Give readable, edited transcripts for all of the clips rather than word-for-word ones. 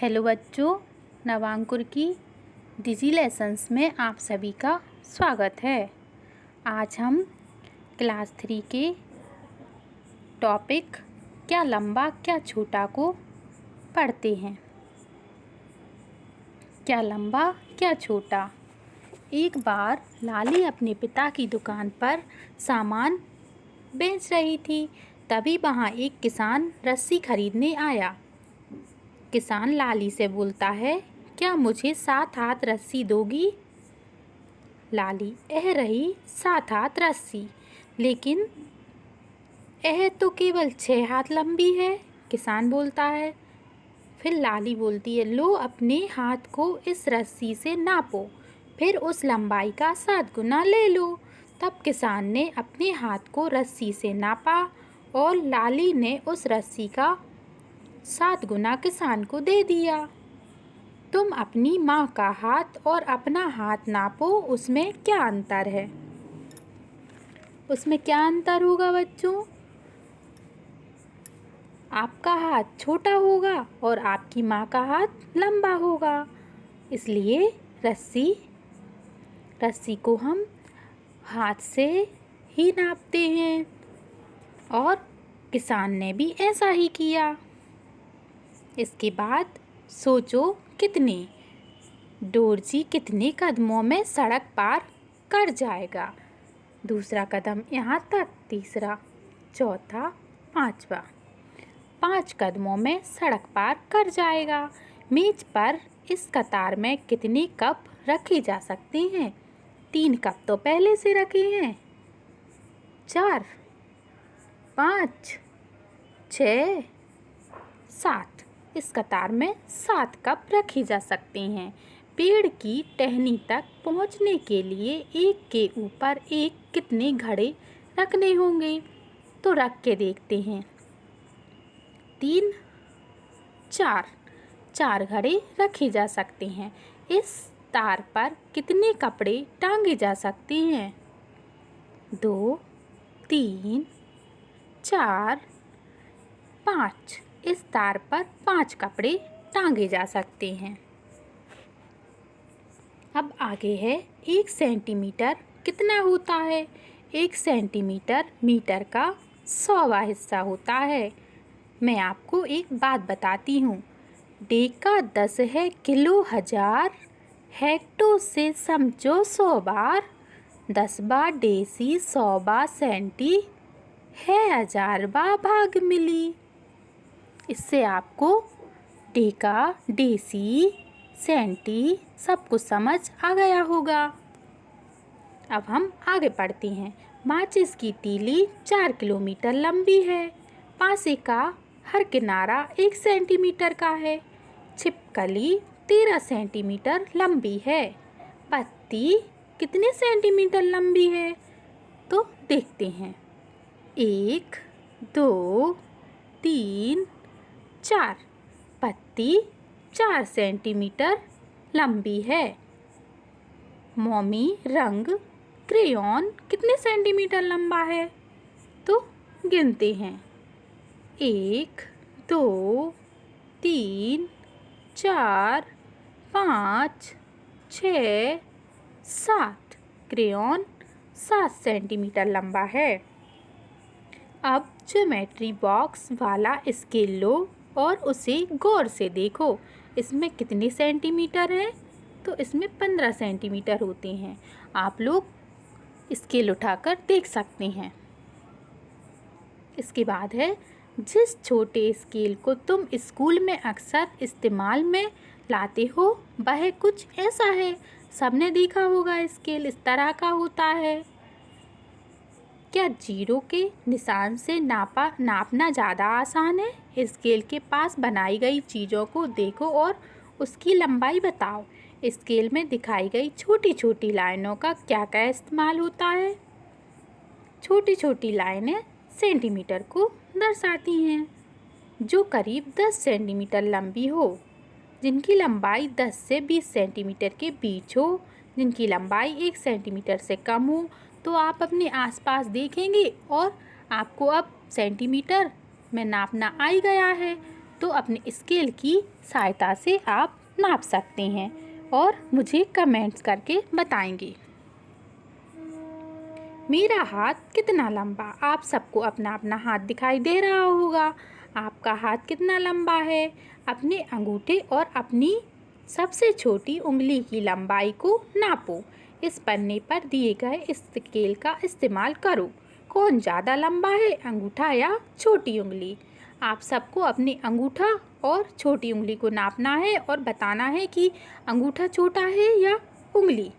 Hello बच्चों, नवांकुर की डिजी lessons में आप सभी का स्वागत है। आज हम क्लास 3 के टॉपिक क्या लंबा क्या छोटा को पढ़ते हैं। क्या लंबा क्या छोटा। एक बार लाली अपने पिता की दुकान पर सामान बेच रही थी। तभी वहाँ एक किसान रस्सी खरीदने आया। किसान लाली से बोलता है, क्या मुझे 7 हाथ रस्सी दोगी? लाली, यह रही 7 हाथ रस्सी, लेकिन यह तो केवल 6 हाथ लंबी है। किसान बोलता है। फिर लाली बोलती है, लो अपने हाथ को इस रस्सी से नापो, फिर उस लंबाई का 7 गुना ले लो। तब किसान ने अपने हाथ को रस्सी से नापा और लाली ने उस रस्सी का 7 गुना किसान को दे दिया। तुम अपनी माँ का हाथ और अपना हाथ नापो, उसमें क्या अंतर है? उसमें क्या अंतर होगा बच्चों? आपका हाथ छोटा होगा और आपकी माँ का हाथ लंबा होगा। इसलिए रस्सी को हम हाथ से ही नापते हैं और किसान ने भी ऐसा ही किया। इसके बाद सोचो डोरजी कितने कदमों में सड़क पार कर जाएगा। दूसरा कदम यहाँ तक, तीसरा, चौथा, पांचवा। 5 कदमों में सड़क पार कर जाएगा। मेज पर इस कतार में कितने कप रखे जा सकते हैं? 3 कप तो पहले से रखे हैं। 4, 5, 6, 7। इस कतार में 7 कप रखे जा सकते हैं। पेड़ की टहनी तक पहुंचने के लिए एक के ऊपर एक कितने घड़े रखने होंगे? तो रख के देखते हैं। 3, 4 घड़े रखे जा सकते हैं। इस तार पर कितने कपड़े टांगे जा सकते हैं? 2, 3, 4, 5। इस तार पर 5 कपड़े टांगे जा सकते हैं। अब आगे है 1 सेंटीमीटर कितना होता है? 1 सेंटीमीटर मीटर का 100वां हिस्सा होता है। मैं आपको एक बात बताती हूँ। डेका 10 है किलो 1000, हेक्टो से समझो 100 बार, 10 बार डेसी, 100 बार सेंटी, है 1000 बार भाग मिली। इससे आपको डेका, डेसी, सेंटी सब कुछ समझ आ गया होगा। अब हम आगे पढ़ते हैं। माचिस की तीली 4 किलोमीटर लंबी है। पासे का हर किनारा 1 सेंटीमीटर का है। छिपकली 13 सेंटीमीटर लंबी है। पत्ती कितने सेंटीमीटर लंबी है? तो देखते हैं। 1, 2, 3, 4। पत्ती 4 सेंटीमीटर लंबी है। मोमी रंग क्रेयॉन कितने सेंटीमीटर लंबा है? तो गिनते हैं। 1, 2, 3, 4, 5, 6, 7। क्रेयॉन 7 सेंटीमीटर लंबा है। अब ज्योमेट्री बॉक्स वाला स्केल लो और उसे गौर से देखो। इसमें कितने सेंटीमीटर हैं? तो इसमें 15 सेंटीमीटर होते हैं। आप लोग स्केल उठाकर देख सकते हैं। इसके बाद है, जिस छोटे स्केल को तुम स्कूल में अक्सर इस्तेमाल में लाते हो वह कुछ ऐसा है। सबने देखा होगा, स्केल इस तरह का होता है। क्या 0 के निशान से नापना ज़्यादा आसान है? स्केल के पास बनाई गई चीज़ों को देखो और उसकी लंबाई बताओ। स्केल में दिखाई गई छोटी छोटी लाइनों का क्या क्या इस्तेमाल होता है? छोटी छोटी लाइनें सेंटीमीटर को दर्शाती हैं। जो करीब 10 सेंटीमीटर लंबी हो, जिनकी लंबाई 10 से 20 सेंटीमीटर के बीच हो, जिनकी लंबाई 1 सेंटीमीटर से कम हो, तो आप अपने आसपास देखेंगे और आपको अब सेंटीमीटर में नापना आ ही गया है। तो अपने स्केल की सहायता से आप नाप सकते हैं और मुझे कमेंट्स करके बताएंगे। मेरा हाथ कितना लंबा, आप सबको अपना अपना हाथ दिखाई दे रहा होगा। आपका हाथ कितना लंबा है? अपने अंगूठे और अपनी सबसे छोटी उंगली की लंबाई को नापो। इस पन्ने पर दिए गए स्केल का इस्तेमाल करो। कौन ज़्यादा लंबा है, अंगूठा या छोटी उंगली? आप सबको अपने अंगूठा और छोटी उंगली को नापना है और बताना है कि अंगूठा छोटा है या उंगली।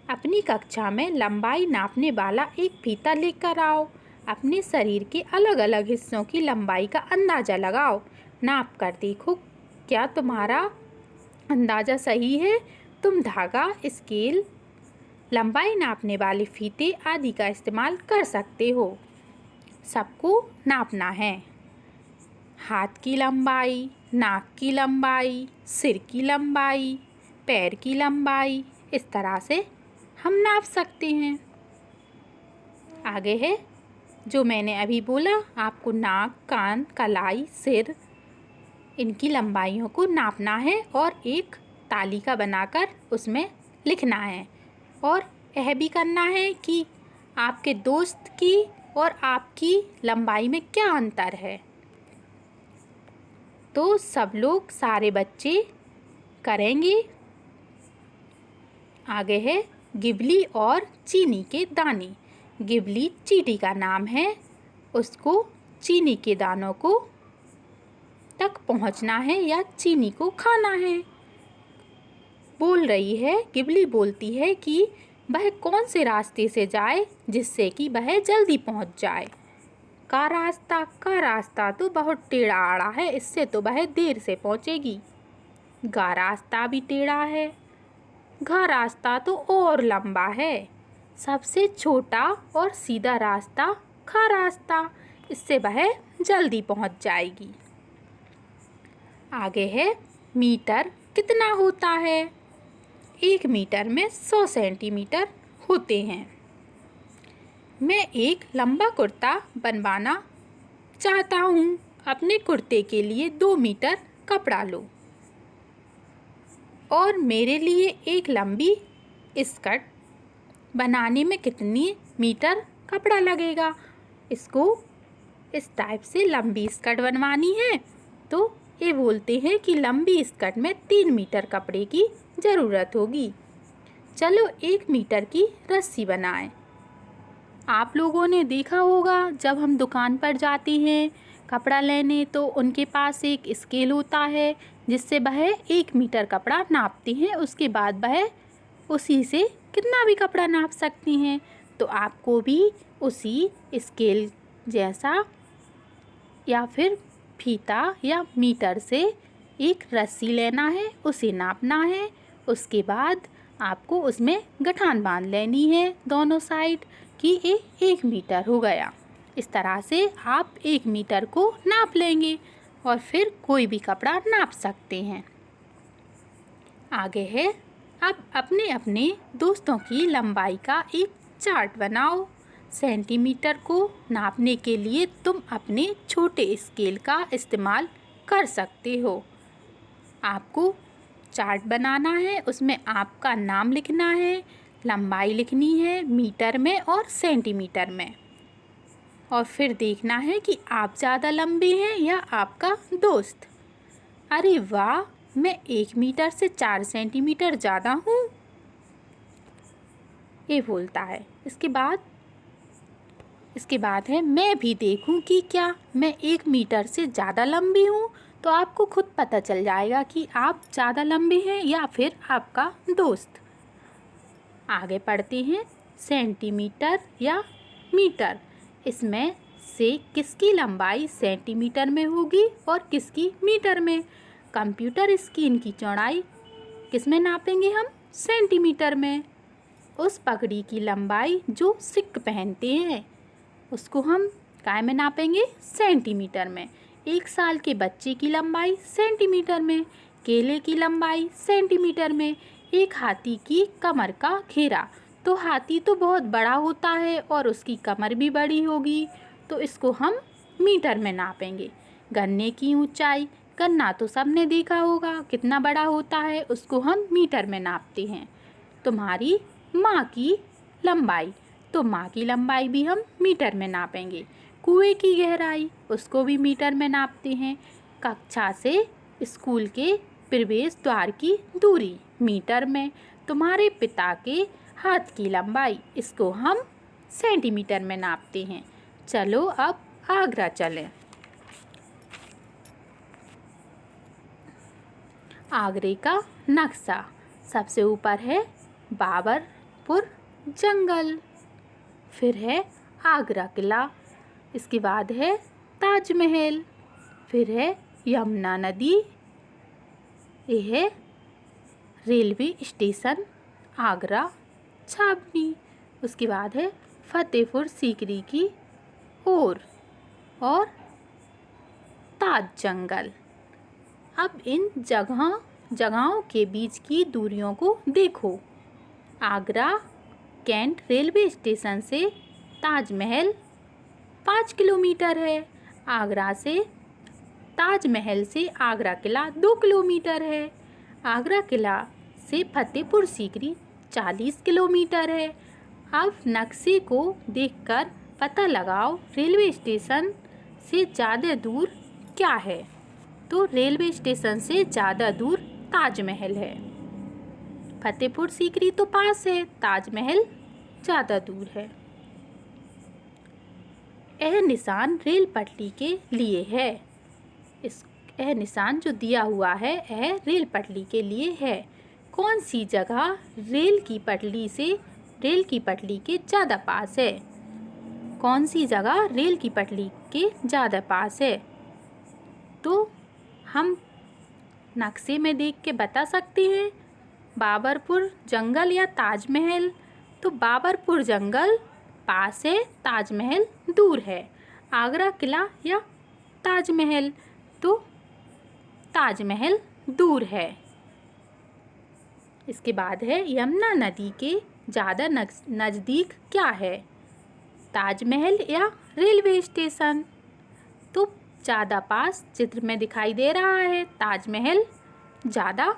अपनी कक्षा में लंबाई नापने वाला एक फीता लेकर आओ। अपने शरीर के अलग अलग हिस्सों की लंबाई का अंदाज़ा लगाओ। नाप कर देखो क्या तुम्हारा अंदाज़ा सही है। तुम धागा, स्केल, लंबाई नापने वाले फीते आदि का इस्तेमाल कर सकते हो। सबको नापना है। हाथ की लंबाई, नाक की लंबाई, सिर की लंबाई, पैर की लंबाई, इस तरह से हम नाप सकते हैं। आगे है जो मैंने अभी बोला, आपको नाक, कान, कलाई, सिर, इनकी लंबाइयों को नापना है और एक तालिका बनाकर उसमें लिखना है और यह भी करना है कि आपके दोस्त की और आपकी लंबाई में क्या अंतर है। तो सब लोग, सारे बच्चे करेंगे। आगे है गिबली और चीनी के दाने। गिबली चींटी का नाम है। उसको चीनी के दानों को तक पहुंचना है या चीनी को खाना है। बोल रही है, गिबली बोलती है कि वह कौन से रास्ते से जाए जिससे कि वह जल्दी पहुंच जाए। का रास्ता तो बहुत टेढ़ा आड़ा है, इससे तो वह देर से पहुंचेगी। गा रास्ता भी टेढ़ा है। घा रास्ता तो और लंबा है। सबसे छोटा और सीधा रास्ता खा रास्ता, इससे वह जल्दी पहुंच जाएगी। आगे है मीटर कितना होता है? 1 मीटर में 100 सेंटीमीटर होते हैं। मैं एक लंबा कुर्ता बनवाना चाहता हूँ। अपने कुर्ते के लिए 2 मीटर कपड़ा लो और मेरे लिए एक लंबी स्कर्ट बनाने में कितनी मीटर कपड़ा लगेगा। इसको इस टाइप से लंबी स्कर्ट बनवानी है तो ये बोलते हैं कि लंबी स्कर्ट में 3 मीटर कपड़े की ज़रूरत होगी। चलो 1 मीटर की रस्सी बनाएं। आप लोगों ने देखा होगा जब हम दुकान पर जाते हैं कपड़ा लेने तो उनके पास एक स्केल होता है जिससे वह 1 मीटर कपड़ा नापते हैं। उसके बाद वह उसी से कितना भी कपड़ा नाप सकते हैं। तो आपको भी उसी स्केल जैसा या फिर फीता या मीटर से एक रस्सी लेना है, उसे नापना है। उसके बाद आपको उसमें गठान बांध लेनी है दोनों साइड कि ये 1 मीटर हो गया। इस तरह से आप 1 मीटर को नाप लेंगे और फिर कोई भी कपड़ा नाप सकते हैं। आगे है अब अपने अपने दोस्तों की लंबाई का एक चार्ट बनाओ। सेंटीमीटर को नापने के लिए तुम अपने छोटे स्केल का इस्तेमाल कर सकते हो। आपको चार्ट बनाना है, उसमें आपका नाम लिखना है, लंबाई लिखनी है मीटर में और सेंटीमीटर में और फिर देखना है कि आप ज़्यादा लंबे हैं या आपका दोस्त। अरे वाह, मैं 1 मीटर से 4 सेंटीमीटर ज़्यादा हूँ, ये बोलता है। इसके बाद है मैं भी देखूं कि क्या मैं 1 मीटर से ज़्यादा लंबी हूँ। तो आपको खुद पता चल जाएगा कि आप ज़्यादा लंबे हैं या फिर आपका दोस्त। आगे पढ़ते हैं सेंटीमीटर या मीटर। इसमें से किसकी लंबाई सेंटीमीटर में होगी और किसकी मीटर में। कंप्यूटर स्क्रीन की चौड़ाई किस में नापेंगे हम? सेंटीमीटर में। उस पगड़ी की लंबाई जो सिक्क पहनते हैं उसको हम काय में नापेंगे? सेंटीमीटर में। 1 साल के बच्चे की लंबाई सेंटीमीटर में। केले की लंबाई सेंटीमीटर में। एक हाथी की कमर का घेरा, तो हाथी तो बहुत बड़ा होता है और उसकी कमर भी बड़ी होगी तो इसको हम मीटर में नापेंगे। गन्ने की ऊंचाई, गन्ना तो सबने देखा होगा कितना बड़ा होता है, उसको हम मीटर में नापते हैं। तुम्हारी माँ की लंबाई, तो माँ की लंबाई भी हम मीटर में नापेंगे। कुएं की गहराई, उसको भी मीटर में नापते हैं। कक्षा से स्कूल के प्रवेश द्वार की दूरी मीटर में। तुम्हारे पिता के हाथ की लंबाई, इसको हम सेंटीमीटर में नापते हैं। चलो अब आगरा चलें। आगरे का नक्शा, सबसे ऊपर है बाबरपुर जंगल, फिर है आगरा किला, इसके बाद है ताजमहल, फिर है यमुना नदी, ये है रेलवे स्टेशन आगरा छावनी, उसके बाद है फतेहपुर सीकरी की और ताज जंगल। अब इन जगहों के बीच की दूरियों को देखो। आगरा कैंट रेलवे स्टेशन से ताजमहल 5 किलोमीटर है। आगरा से ताजमहल से आगरा किला 2 किलोमीटर है। आगरा किला से फतेहपुर सीकरी 40 किलोमीटर है। अब नक्शे को देखकर पता लगाओ रेलवे स्टेशन से ज़्यादा दूर क्या है। तो रेलवे स्टेशन से ज़्यादा दूर ताजमहल है। फतेहपुर सीकरी तो पास है, ताजमहल ज़्यादा दूर है। यह निशान रेल पटरी के लिए है। यह निशान जो दिया हुआ है यह रेल पटरी के लिए है। कौन सी जगह रेल की पटरी के ज़्यादा पास है? कौन सी जगह रेल की पटरी के ज़्यादा पास है? तो हम नक्शे में देख के बता सकते हैं, बाबरपुर जंगल या ताजमहल। तो बाबरपुर जंगल पास है, ताजमहल दूर है। आगरा किला या ताजमहल, तो ताजमहल दूर है। इसके बाद है यमुना नदी के ज़्यादा नज़दीक क्या है? ताजमहल या रेलवे स्टेशन? तो ज़्यादा पास चित्र में दिखाई दे रहा है, ताजमहल ज़्यादा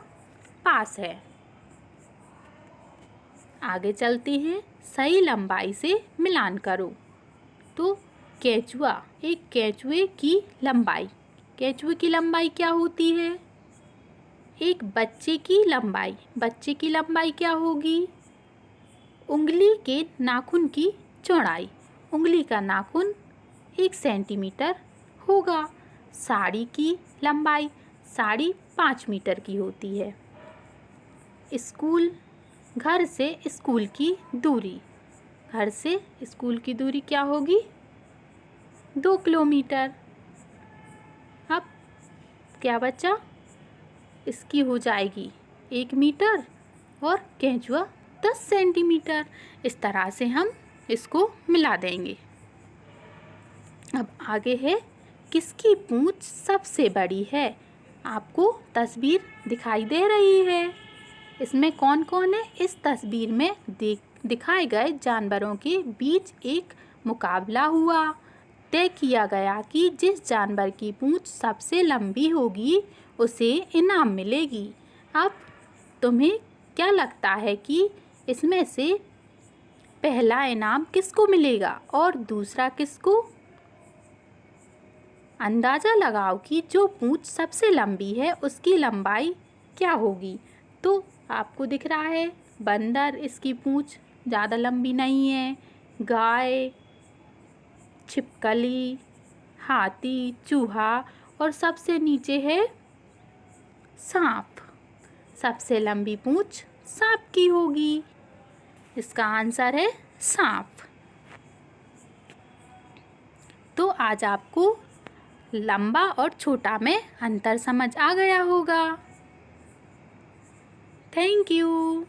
पास है। आगे चलते हैं, सही लंबाई से मिलान करो। तो केंचुआ, एक केंचुए की लंबाई, केंचुए की लंबाई क्या होती है? एक बच्चे की लंबाई क्या होगी? उंगली के नाखून की चौड़ाई, उंगली का नाखून 1 सेंटीमीटर होगा। साड़ी की लंबाई, साड़ी 5 मीटर की होती है। घर से स्कूल की दूरी, घर से स्कूल की दूरी क्या होगी? 2 किलोमीटर। अब क्या बचा? इसकी हो जाएगी 1 मीटर और केंचुआ 10 सेंटीमीटर। इस तरह से हम इसको मिला देंगे। अब आगे है, किसकी पूंछ सबसे बड़ी है? आपको तस्वीर दिखाई दे रही है, इसमें कौन कौन है? इस तस्वीर में दिखाए गए जानवरों के बीच एक मुकाबला हुआ। तय किया गया कि जिस जानवर की पूंछ सबसे लंबी होगी उसे इनाम मिलेगी। अब तुम्हें क्या लगता है कि इसमें से पहला इनाम किसको मिलेगा और दूसरा किसको? अंदाज़ा लगाओ कि जो पूंछ सबसे लंबी है उसकी लंबाई क्या होगी। तो आपको दिख रहा है बंदर, इसकी पूंछ ज़्यादा लंबी नहीं है। गाय, छिपकली, हाथी, चूहा और सबसे नीचे है सांप। सबसे लंबी पूंछ सांप की होगी। इसका आंसर है सांप। तो आज आपको लंबा और छोटा में अंतर समझ आ गया होगा। Thank you.